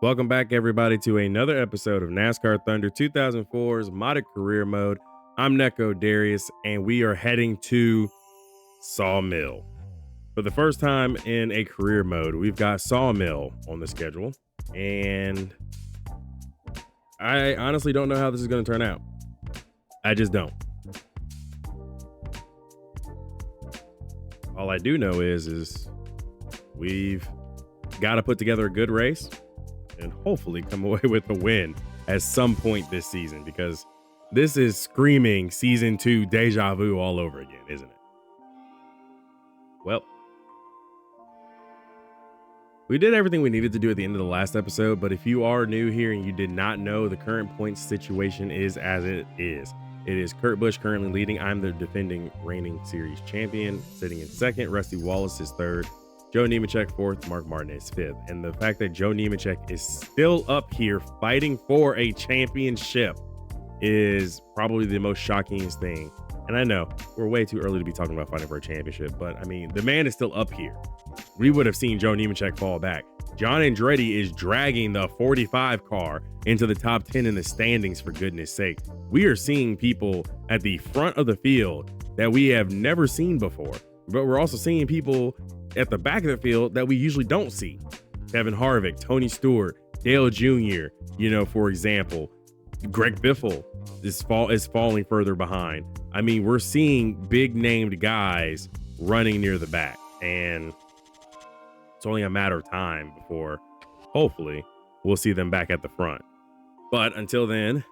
Welcome back, everybody, to another episode of NASCAR Thunder 2004's Modded Career Mode. I'm Neko Darius, and we are heading to Sawmill. For the first time in a career mode, we've got Sawmill on the schedule, and I honestly don't know how this is going to turn out. I just don't. All I do know is we've got to put together a good race and hopefully come away with a win at some point this season, because this is screaming season 2 deja vu all over again, isn't it? Well, we did everything we needed to do at the end of the last episode, but if you are new here and you did not know, the current points situation is as it is. It is Kurt Busch currently leading. I'm the defending reigning series champion, sitting in second. Rusty Wallace is third. Joe Nemechek fourth, Mark Martin is fifth. And the fact that Joe Nemechek is still up here fighting for a championship is probably the most shocking thing. And I know we're way too early to be talking about fighting for a championship, but I mean, the man is still up here. We would have seen Joe Nemechek fall back. John Andretti is dragging the 45 car into the top 10 in the standings, for goodness sake. We are seeing people at the front of the field that we have never seen before, but we're also seeing people at the back of the field that we usually don't see. Kevin Harvick, Tony Stewart, Dale Jr., for example. Greg Biffle is falling further behind. I mean, we're seeing big named guys running near the back, and it's only a matter of time before hopefully we'll see them back at the front. But until then,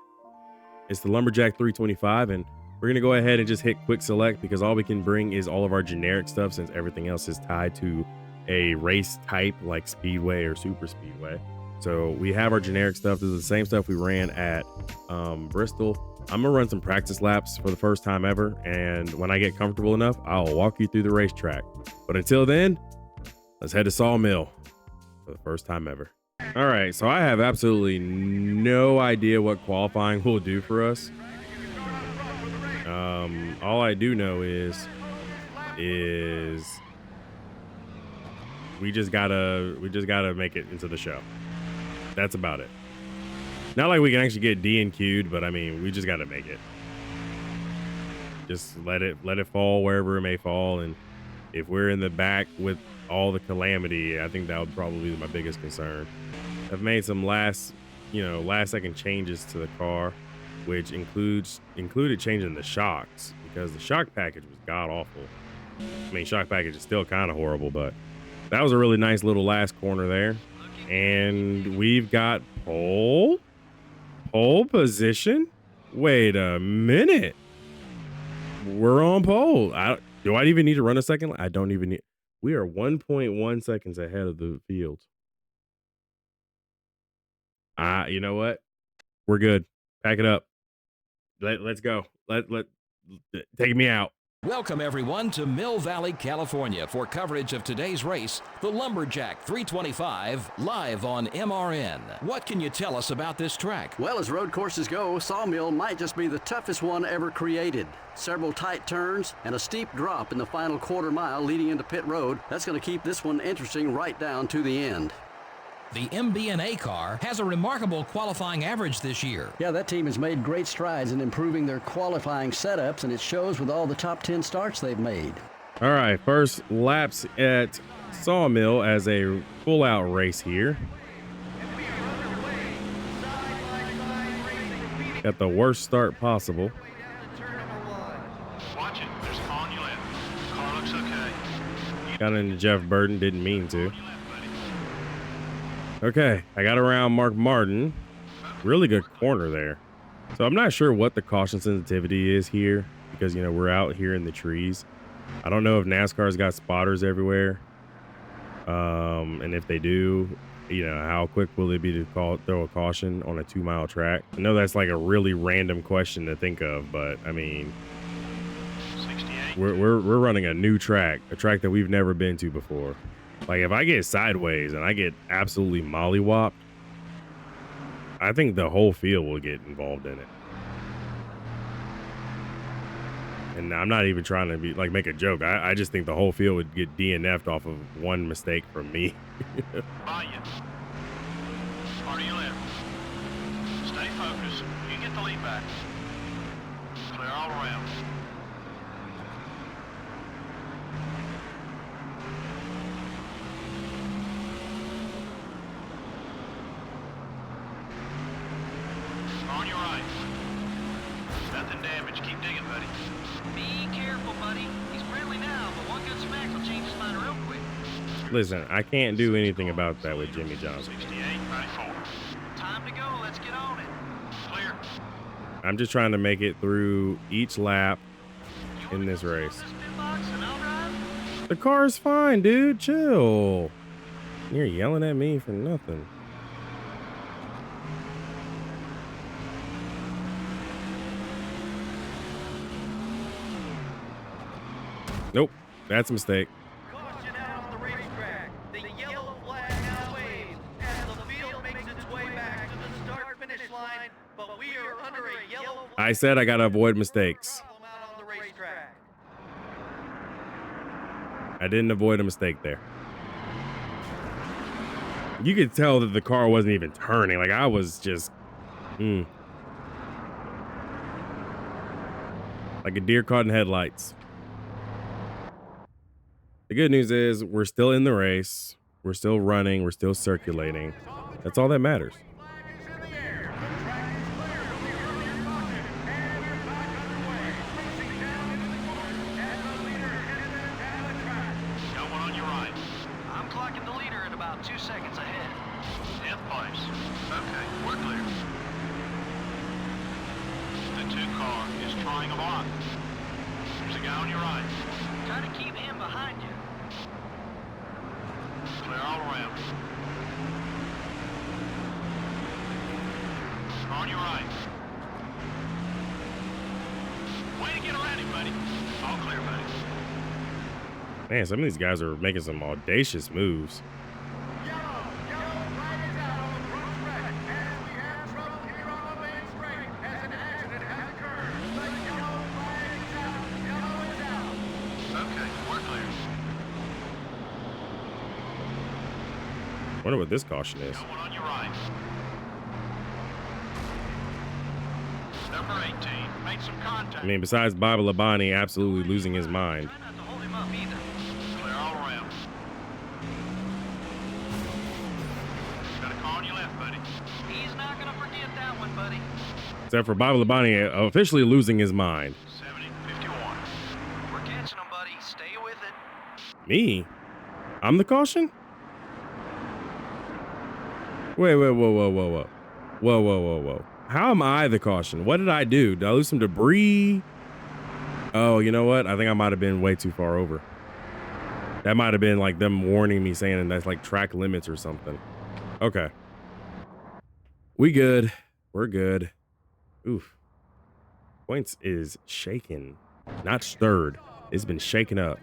it's the Lumberjack 325, and we're going to go ahead and just hit quick select, because all we can bring is all of our generic stuff, since everything else is tied to a race type like Speedway or Super Speedway. So we have our generic stuff. This is the same stuff we ran at Bristol. I'm going to run some practice laps for the first time ever, and when I get comfortable enough, I'll walk you through the racetrack. But until then, let's head to Sawmill for the first time ever. All right, so I have absolutely no idea what qualifying will do for us. All I do know is we just gotta make it into the show. That's about it. Not like we can actually get DNQ'd, but I mean, we just gotta make it. Just let it fall wherever it may fall, and if we're in the back with all the calamity, I think that would probably be my biggest concern. I've made some last second changes to the car, which included changing the shocks, because the shock package was god awful. I mean, shock package is still kind of horrible, but that was a really nice little last corner there. And we've got pole position. Wait a minute. We're on pole. Do I even need to run a second? I don't even need. We are 1.1 seconds ahead of the field. You know what? We're good. Pack it up. Let's go. Take me out. Welcome, everyone, to Mill Valley, California for coverage of today's race, the Lumberjack 325, live on MRN. What can you tell us about this track? Well, as road courses go, Sawmill might just be the toughest one ever created. Several tight turns and a steep drop in the final quarter mile leading into pit road. That's going to keep this one interesting right down to the end. The MBNA car has a remarkable qualifying average this year. Yeah, that team has made great strides in improving their qualifying setups, and it shows with all the top 10 starts they've made. All right, first laps at Sawmill as a full-out race here. Got the worst start possible. Watch it. There's a car on your left. Car looks okay. Got into Jeff Burton, didn't mean to. Okay, I got around Mark Martin. Really good corner there. So I'm not sure what the caution sensitivity is here, because, we're out here in the trees. I don't know if NASCAR's got spotters everywhere. And if they do, how quick will it be to throw a caution on a 2-mile track? I know that's like a really random question to think of, but I mean, we're running a new track, a track that we've never been to before. Like, if I get sideways and I get absolutely mollywopped, I think the whole field will get involved in it. And I'm not even trying to be make a joke. I just think the whole field would get DNF'd off of one mistake from me. On Car to your left. Stay focused. You get the lead back. Clear all around. On your right. Nothing damaged. Keep digging, buddy. Be careful, buddy. He's friendly now, but one good smack will change his mind real quick. Listen, I can't do anything about that with Jimmy Johnson. 68, 94. Time to go. Let's get on it. Clear. I'm just trying to make it through each lap You in wanna this go sit on race. this pit box and I'll drive? The car's fine, dude. Chill. You're yelling at me for nothing. Nope, that's a mistake. Caution out on the racetrack. The yellow flag now waves as the field makes its way back to the start-finish line, but we are under a yellow flag I said I gotta avoid mistakes. problem out on the racetrack. I didn't avoid a mistake there. You could tell that the car wasn't even turning. Like I was just, like a deer caught in headlights. The good news is we're still in the race. We're still running. We're still circulating. That's all that matters. Got one on your right. I'm clocking the leader at about 2 seconds ahead. 10th place. Okay, we're clear. The 2 car is trying a block. There's a guy on your right. Try to keep him behind you. Clear all around. On your right. Way to get around him, buddy. All clear, buddy. Man, some of these guys are making some audacious moves. Okay, we're clear. Wonder what this caution is. Got one on your right. Number 18 made some contact. I mean, besides Bobby Labonte absolutely losing his mind. Try not to hold him up either. Clear all around. Got a car on your left, buddy. He's not gonna forget that one, buddy. Except for Bobby Labonte officially losing his mind. 70, 51. We're catching him, buddy. Stay with it. Me? I'm the caution? Wait, whoa, whoa, whoa, whoa, whoa. Whoa, whoa, whoa, whoa. How am I the caution? What did I do? Did I lose some debris? Oh, you know what? I think I might have been way too far over. That might have been like them warning me saying that's like track limits or something. Okay. We good. We're good. Oof. Points is shaken, not stirred. It's been shaken up.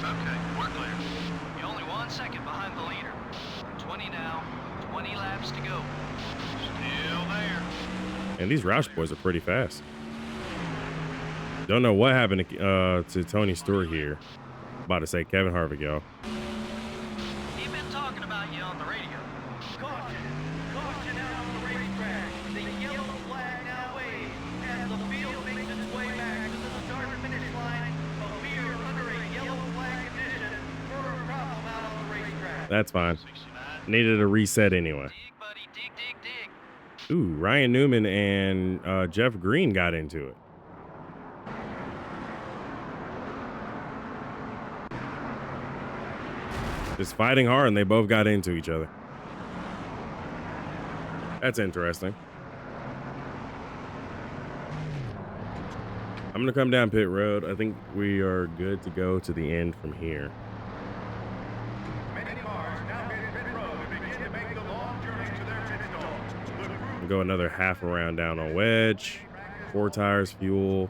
Okay, we're clear. You're only 1 second behind the leader. 20 now. 20 laps to go. Still there. And these Roush boys are pretty fast. Don't know what happened to Tony Stewart here. About to say Kevin Harvick, y'all. He's been talking about you on the radio. Caution! Caution out on the racetrack. The yellow flag now waves as the field makes its way back to the start-finish line, but we are under a yellow flag condition for a problem out on the racetrack. That's fine. 69. Needed a reset anyway. Dig, buddy, dig, dig, dig. Ooh, Ryan Newman and Jeff Green got into it. Just fighting hard, and they both got into each other. That's interesting. I'm gonna come down pit road. I think we are good to go to the end from here. Many cars now hit pit road and begin to make the long journey to their pit stall. The crew Go another half around down on wedge. 4 tires, fuel.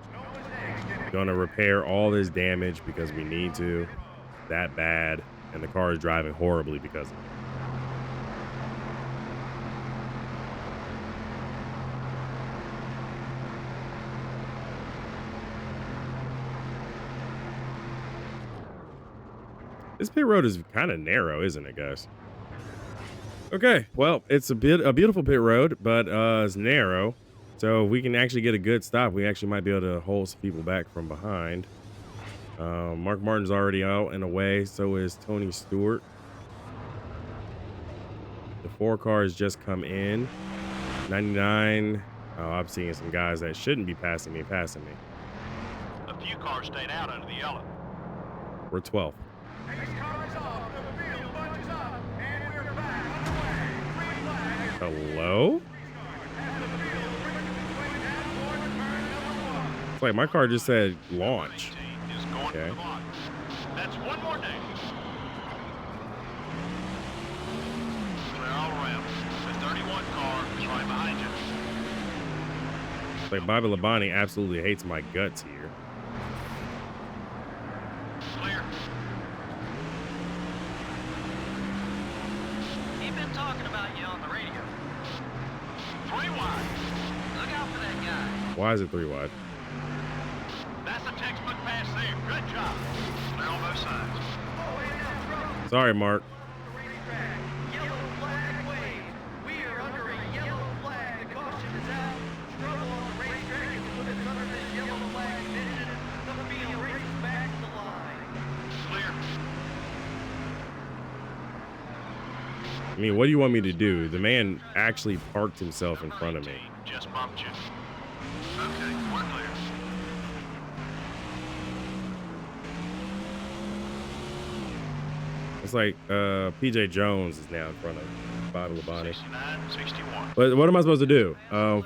Gonna repair all this damage because we need to. That bad. And the car is driving horribly because of it. This pit road is kind of narrow, isn't it, guys? Okay, well, it's a beautiful pit road, but it's narrow. So if we can actually get a good stop, we actually might be able to hold some people back from behind. Mark Martin's already out and away. So is Tony Stewart. The 4 cars just come in. 99. Oh, I'm seeing some guys that shouldn't be passing me. A few cars stayed out under the yellow. We're 12th. Hello? It's like my car just said launch. Okay. That's one more day. Clear all around. The 31 car is right behind you. It's like Bobby Labonte absolutely hates my guts here. Clear. He's been talking about you on the radio. 3 wide. Look out for that guy. Why is it 3 wide? That's a textbook pass there. Good job. Clear on both sides. Sorry, Mark. Yellow flag wave. We are under a yellow flag. The caution is out. Trouble on the racetrack is when it's under this yellow flag condition. The field races back to the line. Clear. I mean, what do you want me to do? The man actually parked himself in front of me. Just bumped you. Okay, we're clear. It's like PJ Jones is now in front of Bobby Labonte. 69, 61. But what am I supposed to do?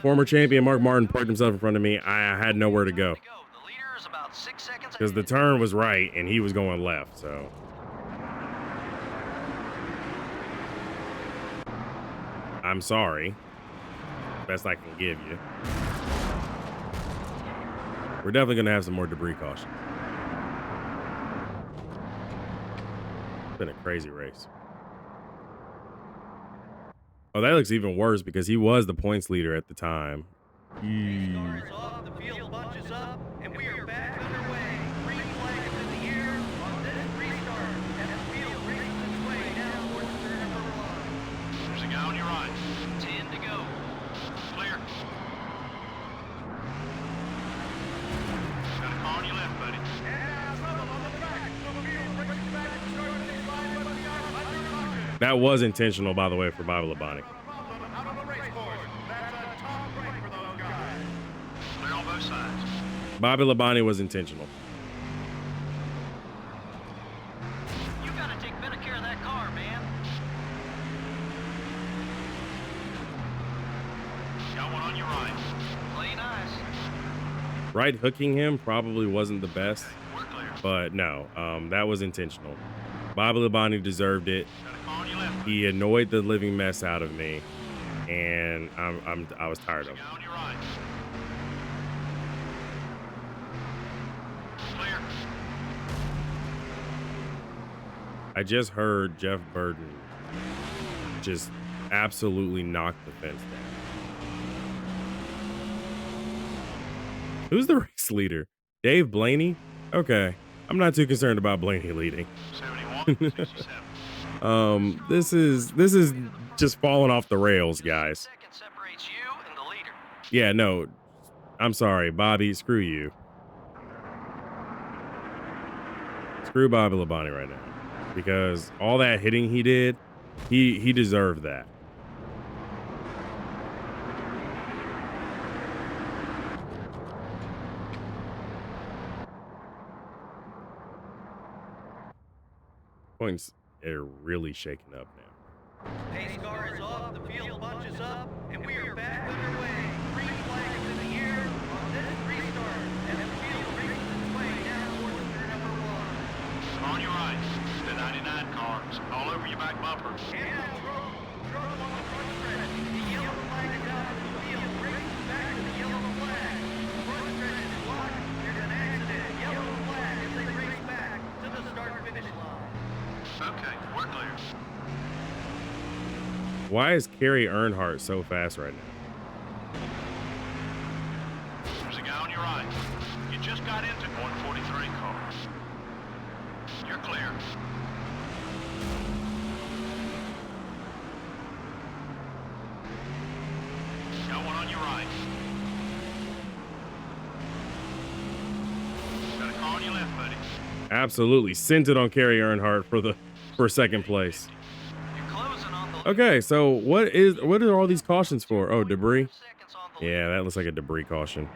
Former champion Mark Martin parked himself in front of me. I had nowhere to go The leader is about 6 seconds because the turn was right and he was going left. So I'm sorry. Best I can give you. We're definitely going to have some more debris caution. It's been a crazy race. Oh, that looks even worse because he was the points leader at the time. Car is off, the field bunches up, and we are back underway. Green flag is in the air on this restart, and the field races its way down towards turn number 1. There's a guy on your right. 10 to go. Clear. Got a car on your left, buddy. That was intentional, by the way, for Bobby Labonte. Out on the race course. That's a tough break for those guys. Clear on both sides. Bobby Labonte was intentional. You gotta take better care of that car, man. Got one on your right. Play nice. Right hooking him probably wasn't the best, We're clear. but no, that was intentional. Bobby Labonte deserved it. Got a car on your left. He annoyed the living mess out of me, and I was tired of Guy him. on your right. Clear. I just heard Jeff Burton just absolutely knock the fence down. Who's the race leader? Dave Blaney? Okay. I'm not too concerned about Blaney leading. 71, 67. This is just falling off the rails, guys. Second separates you and the leader. Yeah, no. I'm sorry, Bobby, screw you. Screw Bobby Labonte right now. Because all that hitting he did, he deserved that. Points are really shaking up now. Pace car is off, the field bunches up, and we are back underway. Green flag is in the air on this restart, and the field races its way down towards turn number 1. On your right. The 99 cars. All over your back bumper. And now trouble on the front stretch. The yellow flag is out of the field, races back to the yellow flag. The front stretch is blocked. There's an accident. Yellow flag as they race back to the start-finish line. Okay, we're clear. Why is Kerry Earnhardt so fast right now? There's a guy on your right. You just got into 143 cars. You're clear. On your left, buddy. Absolutely sent it on Kerry Earnhardt for second place. You're closing on the Okay, so what are all these cautions for? Oh, debris. Yeah, that looks like a debris caution.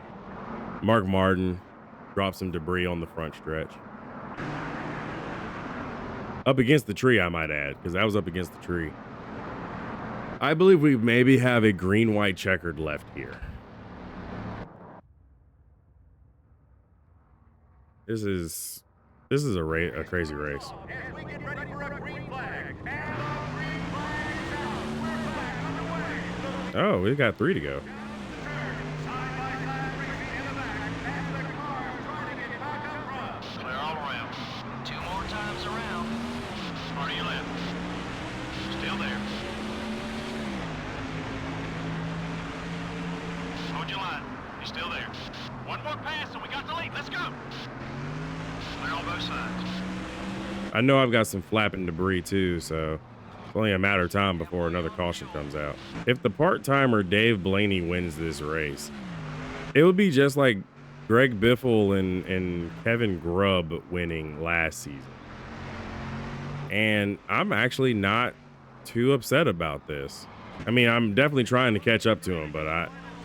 Mark Martin dropped some debris on the front stretch. Up against the tree, I might add, because that was up against the tree. I believe we maybe have a green-white checkered left here. This is a crazy race. And we get ready for a green flag. And the green flag is out. We're back underway. Oh, we've got 3 to go. Side-by-side racing in the back. And the car starting it back up front. Clear all around. 2 more times around. On your left. Still there. Hold your line. He's still there. One more pass and we got the lead. Let's go. Clear on both sides. I know I've got some flapping debris too, so it's only a matter of time before another caution comes out. If the part-timer Dave Blaney wins this race, it would be just like Greg Biffle and Kevin Grubb winning last season. And I'm actually not too upset about this. I mean, I'm definitely trying to catch up to him, but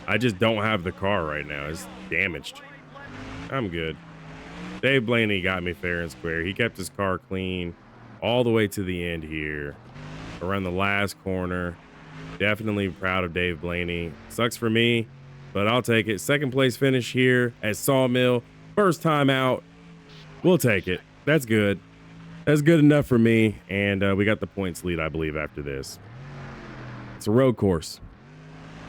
I just don't have the car right now. It's damaged. I'm good. Dave Blaney got me fair and square. He kept his car clean all the way to the end here, around the last corner. Definitely proud of Dave Blaney. Sucks for me, but I'll take it. Second place finish here at Sawmill. First time out. We'll take it. That's good. That's good enough for me. And we got the points lead, I believe, after this. It's a road course.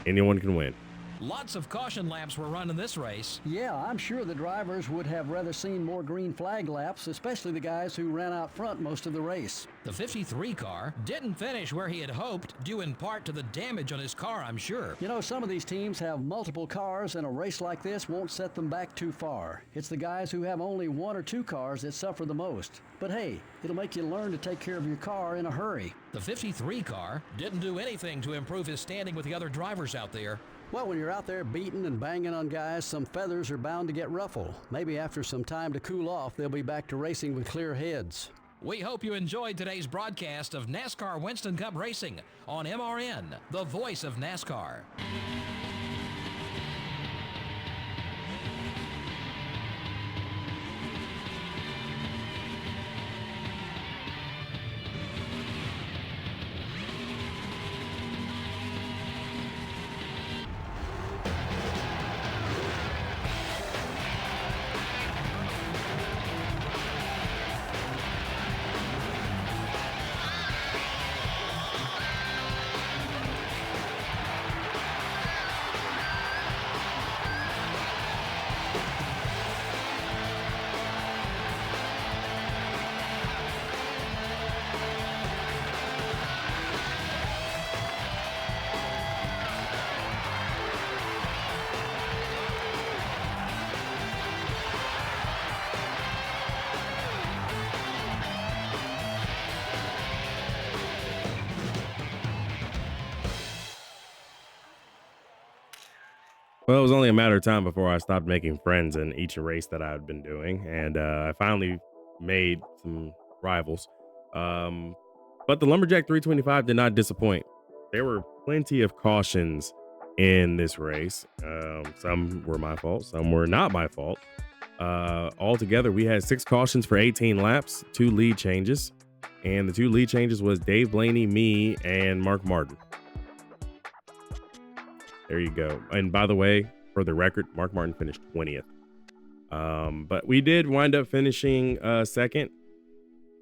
Anyone can win. Lots of caution laps were run in this race. Yeah, I'm sure the drivers would have rather seen more green flag laps, especially the guys who ran out front most of the race. The 53 car didn't finish where he had hoped, due in part to the damage on his car, I'm sure. You know, some of these teams have multiple cars, and a race like this won't set them back too far. It's the guys who have only 1 or 2 cars that suffer the most. But hey, it'll make you learn to take care of your car in a hurry. The 53 car didn't do anything to improve his standing with the other drivers out there. Well, when you're out there beating and banging on guys, some feathers are bound to get ruffled. Maybe after some time to cool off, they'll be back to racing with clear heads. We hope you enjoyed today's broadcast of NASCAR Winston Cup Racing on MRN, the voice of NASCAR. Well, it was only a matter of time before I stopped making friends in each race that I had been doing, and I finally made some rivals. But the Lumberjack 325 did not disappoint. There were plenty of cautions in this race. Some were my fault, some were not my fault. Altogether, we had 6 cautions for 18 laps, 2 lead changes, and the 2 lead changes was Dave Blaney, me, and Mark Martin. There you go. And by the way, for the record, Mark Martin finished 20th. But we did wind up finishing second.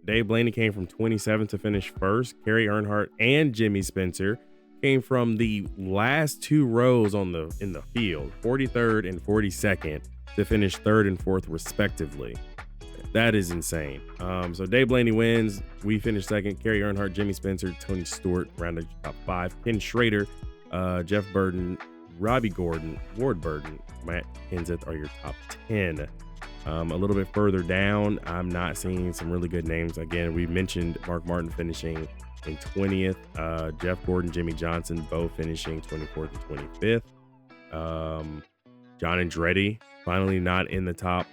Dave Blaney came from 27th to finish first. Kerry Earnhardt and Jimmy Spencer came from the last 2 rows in the field, 43rd and 42nd, to finish 3rd and 4th respectively. That is insane. So Dave Blaney wins. We finished second. Kerry Earnhardt, Jimmy Spencer, Tony Stewart rounded top 5. Ken Schrader, Jeff Burton, Robbie Gordon, Ward Burton, Matt Kenseth are your top 10. A little bit further down, I'm not seeing some really good names. Again, we mentioned Mark Martin finishing in 20th. Jeff Gordon, Jimmy Johnson, both finishing 24th and 25th. John Andretti finally not in the top,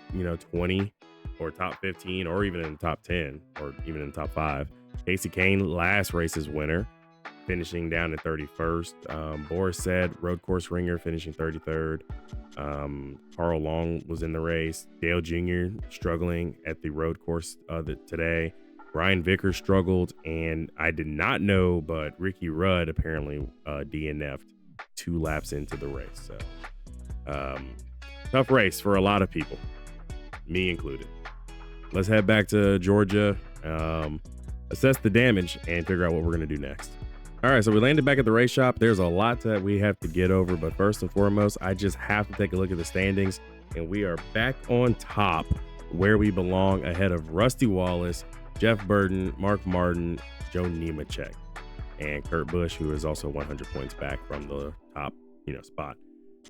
20. or top 15 or even in the top 10 or even in the top 5. Kasey Kahne, last race's winner, finishing down at 31st. Boris said road course ringer, finishing 33rd. Carl Long was in the race. Dale Jr. struggling at the road course today. Brian Vickers struggled, and I did not know, but Ricky Rudd apparently DNF'd 2 laps into the race. So tough race for a lot of people, me included. Let's head back to Georgia, assess the damage, and figure out what we're going to do next. All right, so we landed back at the race shop. There's a lot that we have to get over, but first and foremost, I just have to take a look at the standings, and we are back on top where we belong, ahead of Rusty Wallace, Jeff Burton, Mark Martin, Joe Nemechek, and Kurt Busch, who is also 100 points back from the top, spot.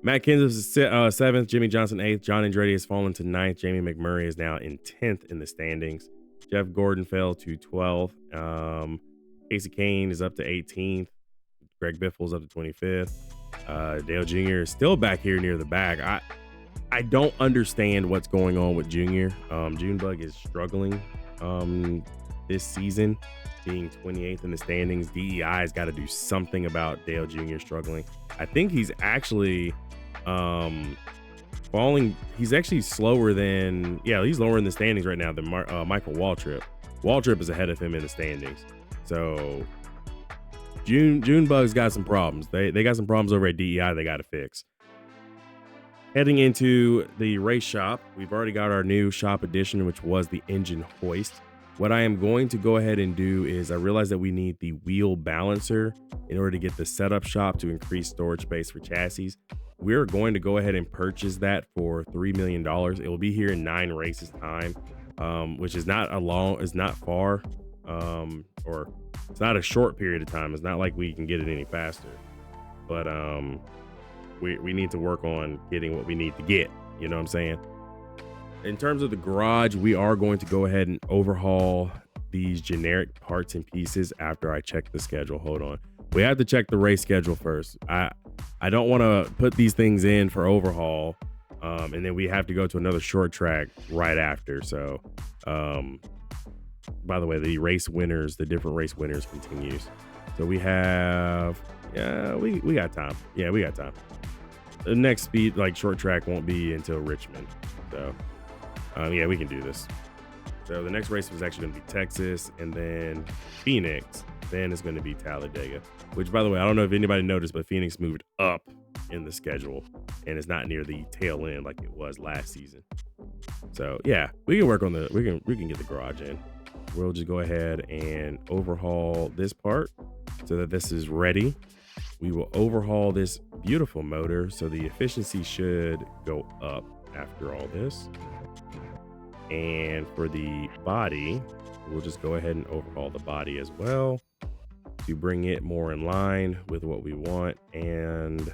Matt Kenseth is 7th, Jimmy Johnson 8th, John Andretti has fallen to 9th, Jamie McMurray is now in 10th in the standings. Jeff Gordon fell to 12th. Kasey Kahne is up to 18th. Greg Biffle's up to 25th. Dale Jr. is still back here near the back. I don't understand what's going on with Jr. Junebug is struggling this season, being 28th in the standings. DEI has got to do something about Dale Jr. struggling. I think he's actually falling. He's actually slower than, he's lower in the standings right now than Michael Waltrip. Waltrip is ahead of him in the standings. So Junebug's got some problems. They got some problems over at DEI they got to fix. Heading into the race shop, we've already got our new shop addition, which was the engine hoist. What I am going to go ahead and do is I realize that we need the wheel balancer in order to get the setup shop to increase storage space for chassis. We're going to go ahead and purchase that for $3 million. It will be here in 9 races time, which is not far, or it's not a short period of time. It's not like we can get it any faster, but we need to work on getting what we need to get. You know what I'm saying? In terms of the garage, we are going to go ahead and overhaul these generic parts and pieces after I check the schedule. Hold on. We have to check the race schedule first. I don't want to put these things in for overhaul, and then we have to go to another short track right after. So, by the way, the different race winners continues. So we have, we got time. Yeah, we got time. The next short track won't be until Richmond. So, we can do this. So the next race was actually going to be Texas, and then Phoenix. Then it's going to be Talladega, which, by the way, I don't know if anybody noticed, but Phoenix moved up in the schedule, and it's not near the tail end like it was last season. So yeah, we can work on we can get the garage in. We'll just go ahead and overhaul this part so that this is ready. We will overhaul this beautiful motor, so the efficiency should go up after all this. And for the body, we'll just go ahead and overhaul the body as well to bring it more in line with what we want. And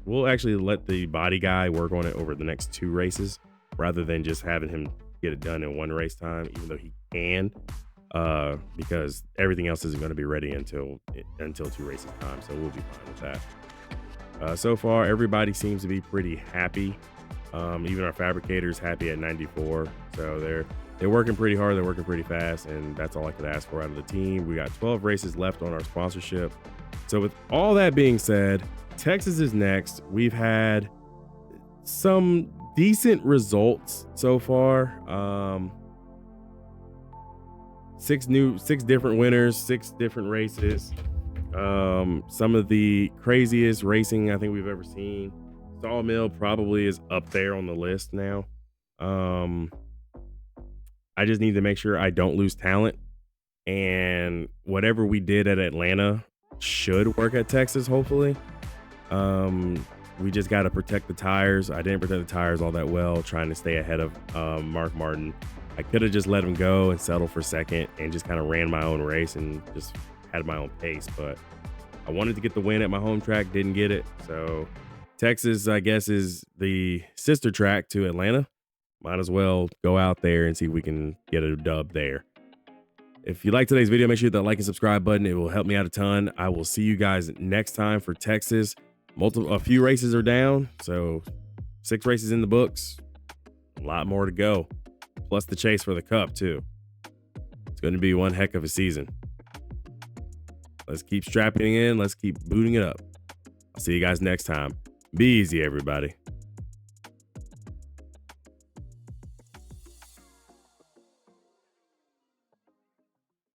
we'll actually let the body guy work on it over the next 2 races rather than just having him get it done in 1 race time, even though he can, because everything else isn't going to be ready until 2 races time. So we'll be fine with that. So far, everybody seems to be pretty happy. Even our fabricators happy at 94. So they're working pretty hard. They're working pretty fast, and that's all I could ask for out of the team. We got 12 races left on our sponsorship. So with all that being said, Texas is next. We've had some decent results so far. 6 different winners, 6 different races. Some of the craziest racing I think we've ever seen. Sawmill probably is up there on the list now. I just need to make sure I don't lose talent, and whatever we did at Atlanta should work at Texas, hopefully. We just got to protect the tires. I didn't protect the tires all that well, trying to stay ahead of Mark Martin. I could have just let him go and settled for second and just kind of ran my own race and just had my own pace, but I wanted to get the win at my home track, didn't get it. So Texas, I guess, is the sister track to Atlanta. Might as well go out there and see if we can get a dub there. If you like today's video, make sure you hit that like and subscribe button. It will help me out a ton. I will see you guys next time for Texas. A few races are down, so 6 races in the books. A lot more to go. Plus the chase for the cup, too. It's going to be one heck of a season. Let's keep strapping in. Let's keep booting it up. I'll see you guys next time. Be easy, everybody.